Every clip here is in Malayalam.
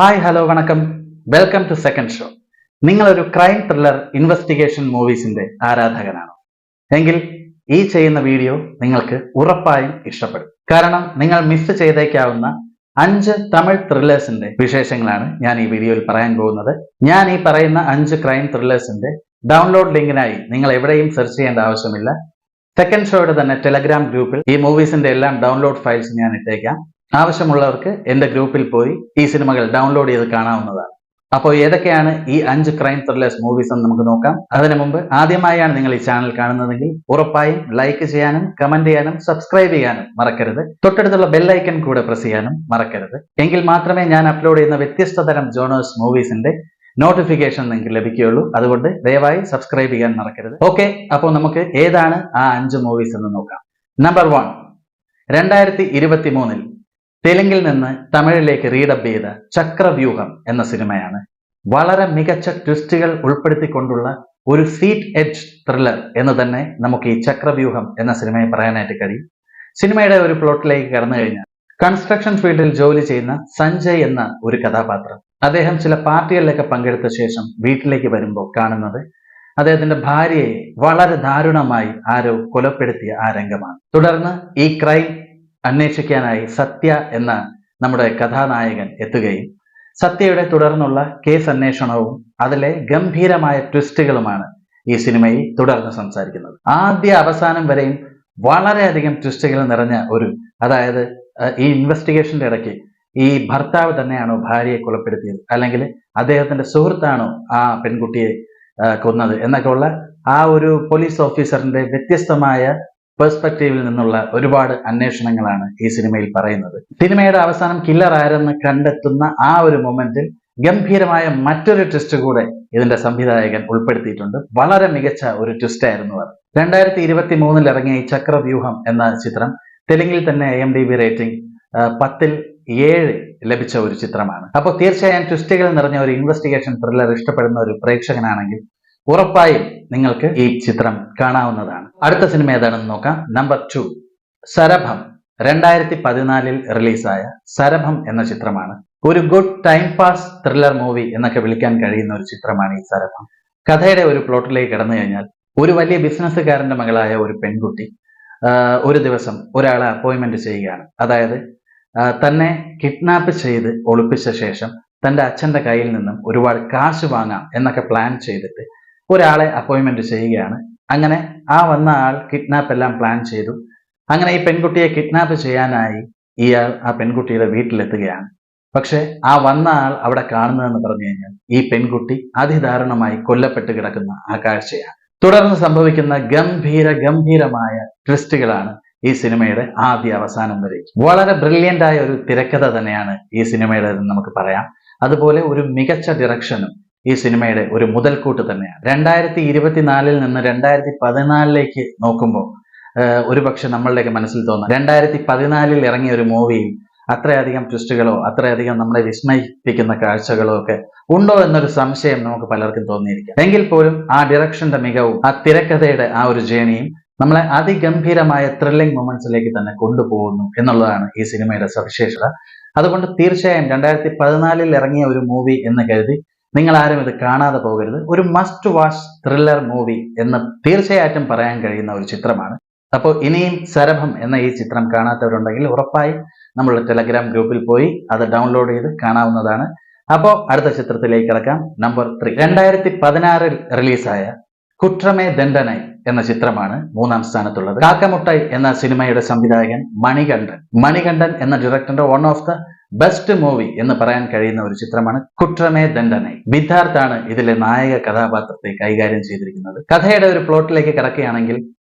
ഹായ് ഹലോ വണക്കം, വെൽക്കം ടു സെക്കൻഡ് ഷോ. നിങ്ങളൊരു ക്രൈം ത്രില്ലർ ഇൻവെസ്റ്റിഗേഷൻ മൂവീസിന്റെ ആരാധകനാണോ? എങ്കിൽ ഈ ചെയ്യുന്ന വീഡിയോ നിങ്ങൾക്ക് ഉറപ്പായും ഇഷ്ടപ്പെടും. കാരണം നിങ്ങൾ മിസ് ചെയ്തേക്കാവുന്ന 5 തമിഴ് ത്രില്ലേഴ്സിന്റെ വിശേഷങ്ങളാണ് ഞാൻ ഈ വീഡിയോയിൽ പറയാൻ പോകുന്നത്. ഞാൻ ഈ പറയുന്ന 5 ക്രൈം ത്രില്ലേഴ്സിന്റെ ഡൗൺലോഡ് ലിങ്കിനായി നിങ്ങൾ എവിടെയും സെർച്ച് ചെയ്യേണ്ട ആവശ്യമില്ല. സെക്കൻഡ് ഷോയുടെ തന്നെ ടെലഗ്രാം ഗ്രൂപ്പിൽ ഈ മൂവീസിന്റെ എല്ലാം ഡൗൺലോഡ് ഫയൽസ് ഞാൻ ഇട്ടേക്കാം. ആവശ്യമുള്ളവർക്ക് എന്റെ ഗ്രൂപ്പിൽ പോയി ഈ സിനിമകൾ ഡൗൺലോഡ് ചെയ്ത് കാണാവുന്നതാണ്. അപ്പോൾ ഏതൊക്കെയാണ് ഈ 5 ക്രൈം ത്രില്ലേഴ്സ് മൂവീസ് എന്ന് നമുക്ക് നോക്കാം. അതിനു മുമ്പ് ആദ്യമായാണ് നിങ്ങൾ ഈ ചാനൽ കാണുന്നതെങ്കിൽ ഉറപ്പായും ലൈക്ക് ചെയ്യാനും കമന്റ് ചെയ്യാനും സബ്സ്ക്രൈബ് ചെയ്യാനും മറക്കരുത്. തൊട്ടടുത്തുള്ള ബെല്ലൈക്കൺ കൂടെ പ്രസ് ചെയ്യാനും മറക്കരുത്. എങ്കിൽ മാത്രമേ ഞാൻ അപ്ലോഡ് ചെയ്യുന്ന വ്യത്യസ്ത തരം ജോണേഴ്സ് മൂവീസിന്റെ നോട്ടിഫിക്കേഷൻ നിങ്ങൾക്ക് ലഭിക്കുകയുള്ളൂ. അതുകൊണ്ട് ദയവായി സബ്സ്ക്രൈബ് ചെയ്യാൻ മറക്കരുത്. ഓക്കെ, അപ്പോൾ നമുക്ക് ഏതാണ് ആ 5 മൂവീസ് എന്ന് നോക്കാം. നമ്പർ 1, 2023 തെലുങ്കിൽ നിന്ന് തമിഴിലേക്ക് റീഡബ് ചെയ്ത ചക്രവ്യൂഹം എന്ന സിനിമയാണ്. വളരെ മികച്ച ട്വിസ്റ്റുകൾ ഉൾപ്പെടുത്തിക്കൊണ്ടുള്ള ഒരു സീറ്റ് എഡ്ജ് ത്രില്ലർ എന്ന് തന്നെ നമുക്ക് ഈ ചക്രവ്യൂഹം എന്ന സിനിമയെ പറയാനായിട്ട് കഴിയും. സിനിമയുടെ ഒരു പ്ലോട്ടിലേക്ക് കടന്നു കഴിഞ്ഞാൽ, കൺസ്ട്രക്ഷൻ ഫീൽഡിൽ ജോലി ചെയ്യുന്ന സഞ്ജയ് എന്ന ഒരു കഥാപാത്രം, അദ്ദേഹം ചില പാർട്ടികളിലൊക്കെ പങ്കെടുത്ത ശേഷം വീട്ടിലേക്ക് വരുമ്പോൾ കാണുന്നത് അദ്ദേഹത്തിന്റെ ഭാര്യയെ വളരെ ദാരുണമായി ആരോ കൊലപ്പെടുത്തിയ ആ രംഗമാണ്. തുടർന്ന് ഈ ക്രൈം അന്വേഷിക്കാനായി സത്യ എന്ന നമ്മുടെ കഥാനായകൻ എത്തുകയും സത്യയുടെ തുടർന്നുള്ള കേസ് അന്വേഷണവും അതിലെ ഗംഭീരമായ ട്വിസ്റ്റുകളുമാണ് ഈ സിനിമയിൽ തുടർന്ന് സംസാരിക്കുന്നത്. ആദ്യ അവസാനം വരെയും വളരെയധികം ട്വിസ്റ്റുകൾ നിറഞ്ഞ അതായത് ഈ ഇൻവെസ്റ്റിഗേഷന്റെ ഇടയ്ക്ക് ഈ ഭർത്താവ് തന്നെയാണോ ഭാര്യയെ കൊലപ്പെടുത്തിയത്, അല്ലെങ്കിൽ അദ്ദേഹത്തിന്റെ സുഹൃത്താണോ ആ പെൺകുട്ടിയെ കൊന്നത് എന്നൊക്കെ ഉള്ള ആ ഒരു പോലീസ് ഓഫീസറിന്റെ വ്യത്യസ്തമായ പെർസ്പെക്റ്റീവിൽ നിന്നുള്ള ഒരുപാട് അന്വേഷണങ്ങളാണ് ഈ സിനിമയിൽ പറയുന്നത്. സിനിമയുടെ അവസാനം കില്ലർ ആരെന്ന് കണ്ടെത്തുന്ന ആ ഒരു മൊമെന്റിൽ ഗംഭീരമായ മറ്റൊരു ട്വിസ്റ്റ് കൂടെ ഇതിന്റെ സംവിധായകൻ ഉൾപ്പെടുത്തിയിട്ടുണ്ട്. വളരെ മികച്ച ഒരു ട്വിസ്റ്റ് ആയിരുന്നു അത്. 2023 ഇറങ്ങിയ ഈ ചക്രവ്യൂഹം എന്ന ചിത്രം തെലുങ്കിൽ തന്നെ IMDb റേറ്റിംഗ് 10ൽ 7 ലഭിച്ച ഒരു ചിത്രമാണ്. അപ്പോൾ തീർച്ചയായും ട്വിസ്റ്റുകൾ നിറഞ്ഞ ഒരു ഇൻവെസ്റ്റിഗേഷൻ ത്രില്ലർ ഇഷ്ടപ്പെടുന്ന ഒരു പ്രേക്ഷകനാണെങ്കിൽ ഉറപ്പായും നിങ്ങൾക്ക് ഈ ചിത്രം കാണാവുന്നതാണ്. അടുത്ത സിനിമ ഏതാണെന്ന് നോക്കാം. നമ്പർ 2, സരഭം. 2014 റിലീസായ സരഭം എന്ന ചിത്രമാണ്. ഒരു good time pass thriller movie എന്നൊക്കെ വിളിക്കാൻ കഴിയുന്ന ഒരു ചിത്രമാണ് ഈ സരഭം. കഥയുടെ ഒരു പ്ലോട്ടിലേക്ക് കടന്നു കഴിഞ്ഞാൽ, ഒരു വലിയ ബിസിനസ്സുകാരന്റെ മകളായ ഒരു പെൺകുട്ടി ഒരു ദിവസം ഒരാളെ അപ്പോയിന്റ്മെന്റ് ചെയ്യുകയാണ്. അതായത് തന്നെ കിഡ്നാപ്പ് ചെയ്ത് ഒളിപ്പിച്ച ശേഷം തന്റെ അച്ഛന്റെ കയ്യിൽ നിന്നും ഒരുപാട് കാശ് വാങ്ങാം എന്നൊക്കെ പ്ലാൻ ചെയ്തിട്ട് ഒരാളെ അപ്പോയിന്റ്മെന്റ് ചെയ്യുകയാണ്. അങ്ങനെ ആ വന്ന ആൾ കിഡ്നാപ്പ് എല്ലാം പ്ലാൻ ചെയ്തു. അങ്ങനെ ഈ പെൺകുട്ടിയെ കിഡ്നാപ്പ് ചെയ്യാനായി ഇയാൾ ആ പെൺകുട്ടിയുടെ വീട്ടിലെത്തുകയാണ്. പക്ഷെ ആ വന്ന ആൾ അവിടെ കാണുന്നതെന്ന് പറഞ്ഞു കഴിഞ്ഞാൽ ഈ പെൺകുട്ടി അതിദാരുണമായി കൊല്ലപ്പെട്ട് കിടക്കുന്ന ആ കാഴ്ചയാണ്. തുടർന്ന് സംഭവിക്കുന്ന ഗംഭീരമായ ട്വിസ്റ്റുകളാണ് ഈ സിനിമയുടെ ആദ്യ അവസാനം വരെ. വളരെ ബ്രില്യന്റ് ആയ ഒരു തിരക്കഥ തന്നെയാണ് ഈ സിനിമയുടെ നമുക്ക് പറയാം. അതുപോലെ ഒരു മികച്ച ഡിറക്ഷനും ഈ സിനിമയുടെ ഒരു മുതൽക്കൂട്ട് തന്നെയാണ്. 2024 നിന്ന് 2014 നോക്കുമ്പോൾ ഒരുപക്ഷെ നമ്മളുടെയൊക്കെ മനസ്സിൽ തോന്നാം, 2014 ഇറങ്ങിയ ഒരു മൂവിയിൽ അത്രയധികം ട്വിസ്റ്റുകളോ അത്രയധികം നമ്മളെ വിസ്മയിപ്പിക്കുന്ന കാഴ്ചകളോ ഒക്കെ ഉണ്ടോ എന്നൊരു സംശയം നമുക്ക് പലർക്കും തോന്നിയിരിക്കാം. എങ്കിൽ പോലും ആ ഡിറക്ഷന്റെ മികവും ആ തിരക്കഥയുടെ ആ ഒരു ജേണിയും നമ്മളെ അതിഗംഭീരമായ ത്രില്ലിംഗ് മൊമെന്റ്സിലേക്ക് തന്നെ കൊണ്ടുപോകുന്നു എന്നുള്ളതാണ് ഈ സിനിമയുടെ സവിശേഷത. അതുകൊണ്ട് തീർച്ചയായും 2014 ഇറങ്ങിയ ഒരു മൂവി എന്ന് കരുതി നിങ്ങൾ ആരും ഇത് കാണാതെ പോകരുത്. ഒരു മസ്റ്റ് വാച്ച് ത്രില്ലർ മൂവി എന്ന് തീർച്ചയായിട്ടും പറയാൻ കഴിയുന്ന ഒരു ചിത്രമാണ്. അപ്പോൾ ഇനിയും സരഭം എന്ന ഈ ചിത്രം കാണാത്തവരുണ്ടെങ്കിൽ ഉറപ്പായും നമ്മളുടെ ടെലഗ്രാം ഗ്രൂപ്പിൽ പോയി അത് ഡൗൺലോഡ് ചെയ്ത് കാണാവുന്നതാണ്. അപ്പോൾ അടുത്ത ചിത്രത്തിലേക്ക് കിടക്കാം. നമ്പർ 3, 2016 റിലീസായ കുട്രമേ ദണ്ഡനൈ എന്ന ചിത്രമാണ് 3ാം സ്ഥാനത്തുള്ളത്. കാക്കമുട്ടായി എന്ന സിനിമയുടെ സംവിധായകൻ മണികണ്ഠൻ എന്ന ഡയറക്ടറുടെ one of the best movie എന്ന് പറയാൻ കഴിയുന്ന ഒരു ചിത്രമാണ് കുട്രമേ ദണ്ഡനൈ. വിദ്യാർത്ഥാണ് ഇതിലെ നായക കഥാപാത്രത്തെ കൈകാര്യം ചെയ്തിരിക്കുന്നത്. കഥയുടെ ഒരു പ്ലോട്ടിലേക്ക് കിടക്കുകയാണെങ്കിൽ,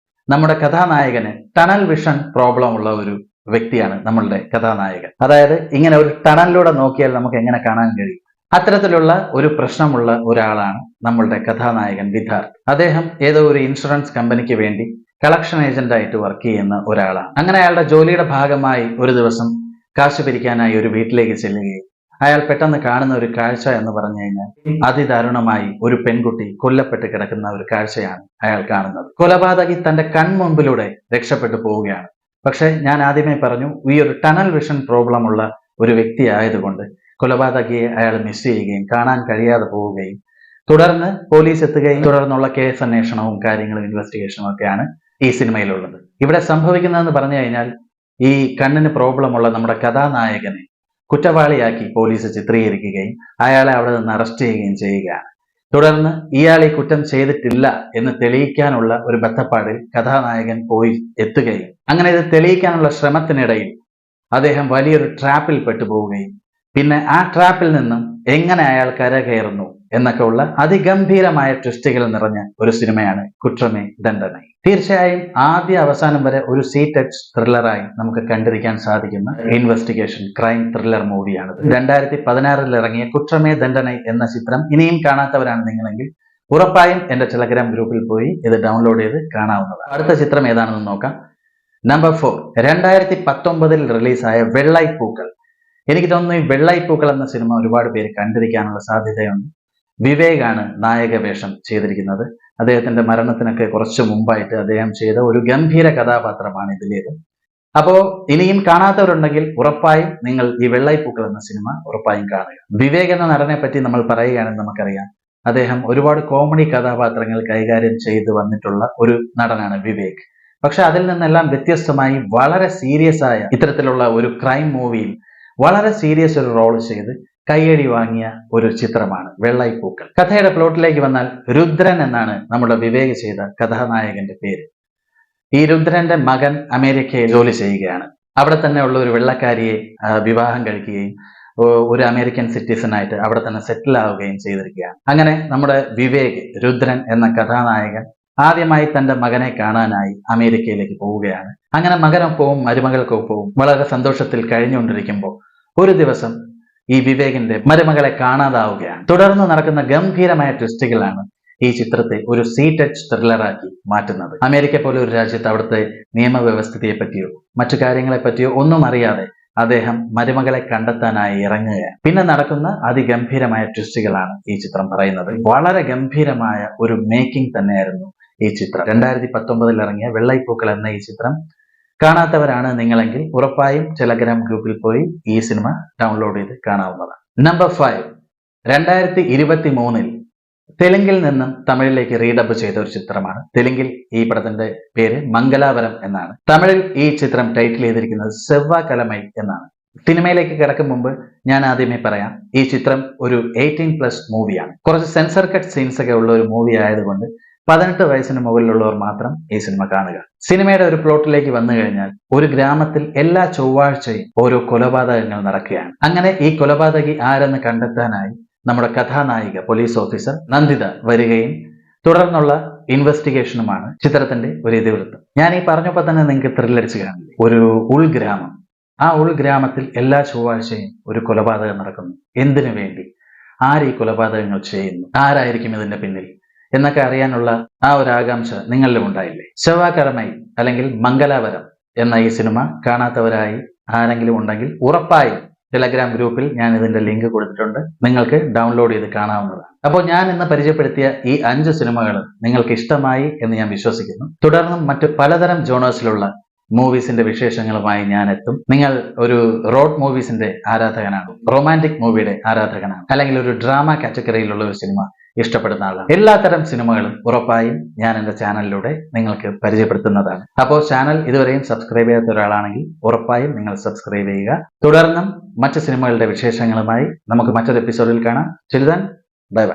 നമ്മുടെ കഥാനായകന് ടണൽ വിഷൻ പ്രോബ്ലം ഉള്ള ഒരു വ്യക്തിയാണ് നമ്മളുടെ കഥാനായകൻ. അതായത് ഇങ്ങനെ ഒരു ടണലിലൂടെ നോക്കിയാൽ നമുക്ക് എങ്ങനെ കാണാൻ കഴിയും, അത്തരത്തിലുള്ള ഒരു പ്രശ്നമുള്ള ഒരാളാണ് നമ്മളുടെ കഥാനായകൻ വിദ്യാർത്ഥ്. അദ്ദേഹം ഏതോ ഒരു ഇൻഷുറൻസ് കമ്പനിക്ക് വേണ്ടി കളക്ഷൻ ഏജന്റ് ആയിട്ട് വർക്ക് ചെയ്യുന്ന ഒരാളാണ്. അങ്ങനെ അയാളുടെ ജോലിയുടെ ഭാഗമായി ഒരു ദിവസം കാശ് പിരിക്കാനായി ഒരു വീട്ടിലേക്ക് ചെല്ലുകയും അയാൾ പെട്ടെന്ന് കാണുന്ന ഒരു കാഴ്ച എന്ന് പറഞ്ഞു കഴിഞ്ഞാൽ അതിദാരുണമായി ഒരു പെൺകുട്ടി കൊല്ലപ്പെട്ട് കിടക്കുന്ന ഒരു കാഴ്ചയാണ് അയാൾ കാണുന്നത്. കൊലപാതകി തന്റെ കൺമുമ്പിലൂടെ രക്ഷപ്പെട്ടു പോവുകയാണ്. പക്ഷെ ഞാൻ ആദ്യമേ പറഞ്ഞു, ഈ ഒരു ടണൽ വിഷൻ പ്രോബ്ലം ഉള്ള ഒരു വ്യക്തി ആയതുകൊണ്ട് കൊലപാതകിയെ അയാൾ മിസ് ചെയ്യുകയും കാണാൻ കഴിയാതെ പോവുകയും തുടർന്ന് പോലീസ് എത്തുകയും തുടർന്നുള്ള കേസ് അന്വേഷണവും കാര്യങ്ങളും ഇൻവെസ്റ്റിഗേഷനും ഒക്കെയാണ് ഈ സിനിമയിലുള്ളത്. ഇവിടെ സംഭവിക്കുന്നതെന്ന് പറഞ്ഞു കഴിഞ്ഞാൽ ഈ കണ്ണിന് പ്രോബ്ലം ഉള്ള നമ്മുടെ കഥാനായകനെ കുറ്റവാളിയാക്കി പോലീസ് ചിത്രീകരിക്കുകയും അയാളെ അവിടെ നിന്ന് അറസ്റ്റ് ചെയ്യുകയും ചെയ്യുകയാണ്. തുടർന്ന് ഇയാൾ ഈ കുറ്റം ചെയ്തിട്ടില്ല എന്ന് തെളിയിക്കാനുള്ള ഒരു ബദ്ധപ്പാടിൽ കഥാനായകൻ പോയി എത്തുകയും അങ്ങനെ ഇത് തെളിയിക്കാനുള്ള ശ്രമത്തിനിടയിൽ അദ്ദേഹം വലിയൊരു ട്രാപ്പിൽ പെട്ടുപോവുകയും പിന്നെ ആ ട്രാപ്പിൽ നിന്നും എങ്ങനെ അയാൾ കരകയറുന്നു എന്നൊക്കെ ഉള്ള അതിഗംഭീരമായ ട്വിസ്റ്റുകൾ നിറഞ്ഞ ഒരു സിനിമയാണ് കുற்றമേ ദണ്ഡനൈ. തീർച്ചയായും ആദ്യ അവസാനം വരെ ഒരു സീറ്റ് എഡ്ജ് ത്രില്ലറായി നമുക്ക് കണ്ടിരിക്കാൻ സാധിക്കുന്ന ഇൻവെസ്റ്റിഗേഷൻ ക്രൈം ത്രില്ലർ മൂവിയാണ്. 2016 ഇറങ്ങിയ കുற்றമേ ദണ്ഡനൈ എന്ന ചിത്രം ഇനിയും കാണാത്തവരാണ് നിങ്ങളെങ്കിൽ ഉറപ്പായും എന്റെ ടെലഗ്രാം ഗ്രൂപ്പിൽ പോയി ഇത് ഡൗൺലോഡ് ചെയ്ത് കാണാവുന്നതാണ്. അടുത്ത ചിത്രം ഏതാണെന്ന് നോക്കാം. നമ്പർ 4, 2019 റിലീസായ വെള്ളൈപ്പൂക്കൾ. എനിക്ക് തോന്നുന്നു ഈ വെള്ളൈപ്പൂക്കൾ എന്ന സിനിമ ഒരുപാട് പേര് കണ്ടിരിക്കാനുള്ള സാധ്യതയുണ്ട്. വിവേകാണ് നായക വേഷം ചെയ്തിരിക്കുന്നത്. അദ്ദേഹത്തിന്റെ മരണത്തിനൊക്കെ കുറച്ചു മുമ്പായിട്ട് അദ്ദേഹം ചെയ്ത ഒരു ഗംഭീര കഥാപാത്രമാണ് ഇതിലേത്. അപ്പോ ഇനിയും കാണാത്തവരുണ്ടെങ്കിൽ ഉറപ്പായും നിങ്ങൾ ഈ വെള്ളൈപ്പൂക്കൾ എന്ന സിനിമ ഉറപ്പായും കാണുക. വിവേക് എന്ന നടനെ പറ്റി നമ്മൾ പറയുകയാണെന്ന് നമുക്കറിയാം. അദ്ദേഹം ഒരുപാട് കോമഡി കഥാപാത്രങ്ങൾ കൈകാര്യം ചെയ്ത് വന്നിട്ടുള്ള ഒരു നടനാണ് വിവേക്. പക്ഷെ അതിൽ നിന്നെല്ലാം വ്യത്യസ്തമായി വളരെ സീരിയസ് ആയ ഇത്തരത്തിലുള്ള ഒരു ക്രൈം മൂവിയിൽ വളരെ സീരിയസ് ഒരു റോൾ ചെയ്ത് കയ്യടി വാങ്ങിയ ഒരു ചിത്രമാണ് വെള്ളൈപ്പൂക്കൾ. കഥയുടെ പ്ലോട്ടിലേക്ക് വന്നാൽ രുദ്രൻ എന്നാണ് നമ്മുടെ വിവേക് ചെയ്ത കഥാനായകന്റെ പേര്. ഈ രുദ്രന്റെ മകൻ അമേരിക്കയിൽ ജോലി ചെയ്യുകയാണ്. അവിടെ തന്നെ ഉള്ള ഒരു വെള്ളക്കാരിയെ വിവാഹം കഴിക്കുകയും ഒരു അമേരിക്കൻ സിറ്റിസണായിട്ട് അവിടെ തന്നെ സെറ്റിൽ ആവുകയും ചെയ്തിരിക്കുകയാണ്. അങ്ങനെ നമ്മുടെ വിവേക് രുദ്രൻ എന്ന കഥാനായകൻ ആദ്യമായി തന്റെ മകനെ കാണാനായി അമേരിക്കയിലേക്ക് പോവുകയാണ്. അങ്ങനെ മകനൊപ്പവും മരുമകൾക്കൊപ്പവും വളരെ സന്തോഷത്തിൽ കഴിഞ്ഞുകൊണ്ടിരിക്കുമ്പോൾ ഒരു ദിവസം ഈ വിവേകിന്റെ മരുമകളെ കാണാതാവുകയാണ്. തുടർന്ന് നടക്കുന്ന ഗംഭീരമായ ട്വിസ്റ്റുകളാണ് ഈ ചിത്രത്തെ ഒരു സീറ്റ് എഡ്ജ് ത്രില്ലറാക്കി മാറ്റുന്നത്. അമേരിക്ക പോലെ ഒരു രാജ്യത്ത് അവിടുത്തെ നിയമവ്യവസ്ഥയെ പറ്റിയോ മറ്റു കാര്യങ്ങളെ പറ്റിയോ ഒന്നും അറിയാതെ അദ്ദേഹം മരുമകളെ കണ്ടെത്താനായി ഇറങ്ങുകയാണ്. പിന്നെ നടക്കുന്ന അതിഗംഭീരമായ ട്വിസ്റ്റുകളാണ് ഈ ചിത്രം പറയുന്നത്. വളരെ ഗംഭീരമായ ഒരു മേക്കിംഗ് തന്നെയായിരുന്നു ഈ ചിത്രം. 2019 ഇറങ്ങിയ വെള്ളൈപ്പൂക്കൾ എന്ന ഈ ചിത്രം കാണാത്തവരാണ് നിങ്ങളെങ്കിൽ ഉറപ്പായും ടെലഗ്രാം ഗ്രൂപ്പിൽ പോയി ഈ സിനിമ ഡൗൺലോഡ് ചെയ്ത് കാണാവുന്നതാണ്. നമ്പർ 5, 2023 തെലുങ്കിൽ നിന്നും തമിഴിലേക്ക് റീഡബ് ചെയ്ത ഒരു ചിത്രമാണ്. തെലുങ്കിൽ ഈ പടത്തിന്റെ പേര് മംഗലാവരം എന്നാണ്. തമിഴിൽ ഈ ചിത്രം ടൈറ്റിൽ ചെയ്തിരിക്കുന്നത് സെവ്വാകലമൈ എന്നാണ്. സിനിമയിലേക്ക് കിടക്കും മുമ്പ് ഞാൻ ആദ്യമേ പറയാം, ഈ ചിത്രം ഒരു 18+ മൂവിയാണ്. കുറച്ച് സെൻസർ കട്ട് സീൻസ് ഒക്കെ ഉള്ള ഒരു മൂവി ആയതുകൊണ്ട് 18 വയസ്സിന് മുകളിലുള്ളവർ മാത്രം ഈ സിനിമ കാണുക. സിനിമയുടെ ഒരു പ്ലോട്ടിലേക്ക് വന്നു കഴിഞ്ഞാൽ ഒരു ഗ്രാമത്തിൽ എല്ലാ ചൊവ്വാഴ്ചയും ഓരോ കൊലപാതകങ്ങൾ നടക്കുകയാണ്. അങ്ങനെ ഈ കൊലപാതകി ആരെന്ന് കണ്ടെത്താനായി നമ്മുടെ കഥാനായിക പോലീസ് ഓഫീസർ നന്ദിത വരികയും തുടർന്നുള്ള ഇൻവെസ്റ്റിഗേഷനുമാണ് ചിത്രത്തിന്റെ ഒരു ഇതിവൃത്തം. ഞാൻ ഈ പറഞ്ഞപ്പോൾ തന്നെ നിങ്ങൾക്ക് ത്രില്ലടിച്ച് കാണില്ലേ. ഒരു ഉൾഗ്രാമം, ആ ഉൾഗ്രാമത്തിൽ എല്ലാ ചൊവ്വാഴ്ചയും ഒരു കൊലപാതകം നടക്കുന്നു. എന്തിനു വേണ്ടി, ആര് ഈ കൊലപാതകങ്ങൾ ചെയ്യുന്നു, ആരായിരിക്കും ഇതിന്റെ പിന്നിൽ എന്നൊക്കെ അറിയാനുള്ള ആ ഒരു ആകാംക്ഷ നിങ്ങളിലും ഉണ്ടായില്ലേ. സെവ്വാകലമൈ അല്ലെങ്കിൽ മംഗലാവരം എന്ന ഈ സിനിമ കാണാത്തവരായി ആരെങ്കിലും ഉണ്ടെങ്കിൽ ഉറപ്പായും ടെലഗ്രാം ഗ്രൂപ്പിൽ ഞാൻ ഇതിന്റെ ലിങ്ക് കൊടുത്തിട്ടുണ്ട്. നിങ്ങൾക്ക് ഡൗൺലോഡ് ചെയ്ത് കാണാവുന്നതാണ്. അപ്പോൾ ഞാൻ ഇന്ന് പരിചയപ്പെടുത്തിയ ഈ 5 സിനിമകൾ നിങ്ങൾക്ക് ഇഷ്ടമായി എന്ന് ഞാൻ വിശ്വസിക്കുന്നു. തുടർന്നും മറ്റ് പലതരം ജോണേഴ്സിലുള്ള മൂവീസിന്റെ വിശേഷങ്ങളുമായി ഞാൻ എത്തും. നിങ്ങൾ ഒരു റോഡ് മൂവീസിന്റെ ആരാധകനാണ്, റൊമാൻറ്റിക് മൂവിയുടെ ആരാധകനാണ്, അല്ലെങ്കിൽ ഒരു ഡ്രാമ കാറ്റഗറിയിലുള്ള ഒരു സിനിമ ഇഷ്ടപ്പെടുന്ന ആളാണ്, എല്ലാത്തരം സിനിമകളും ഉറപ്പായും ഞാൻ എൻ്റെ ചാനലിലൂടെ നിങ്ങൾക്ക് പരിചയപ്പെടുത്തുന്നതാണ്. അപ്പോൾ ചാനൽ ഇതുവരെയും സബ്സ്ക്രൈബ് ചെയ്യാത്ത ഒരാളാണെങ്കിൽ ഉറപ്പായും നിങ്ങൾ സബ്സ്ക്രൈബ് ചെയ്യുക. തുടർന്നും മറ്റ് സിനിമകളുടെ വിശേഷങ്ങളുമായി നമുക്ക് മറ്റൊരു എപ്പിസോഡിൽ കാണാം. Children, bye bye.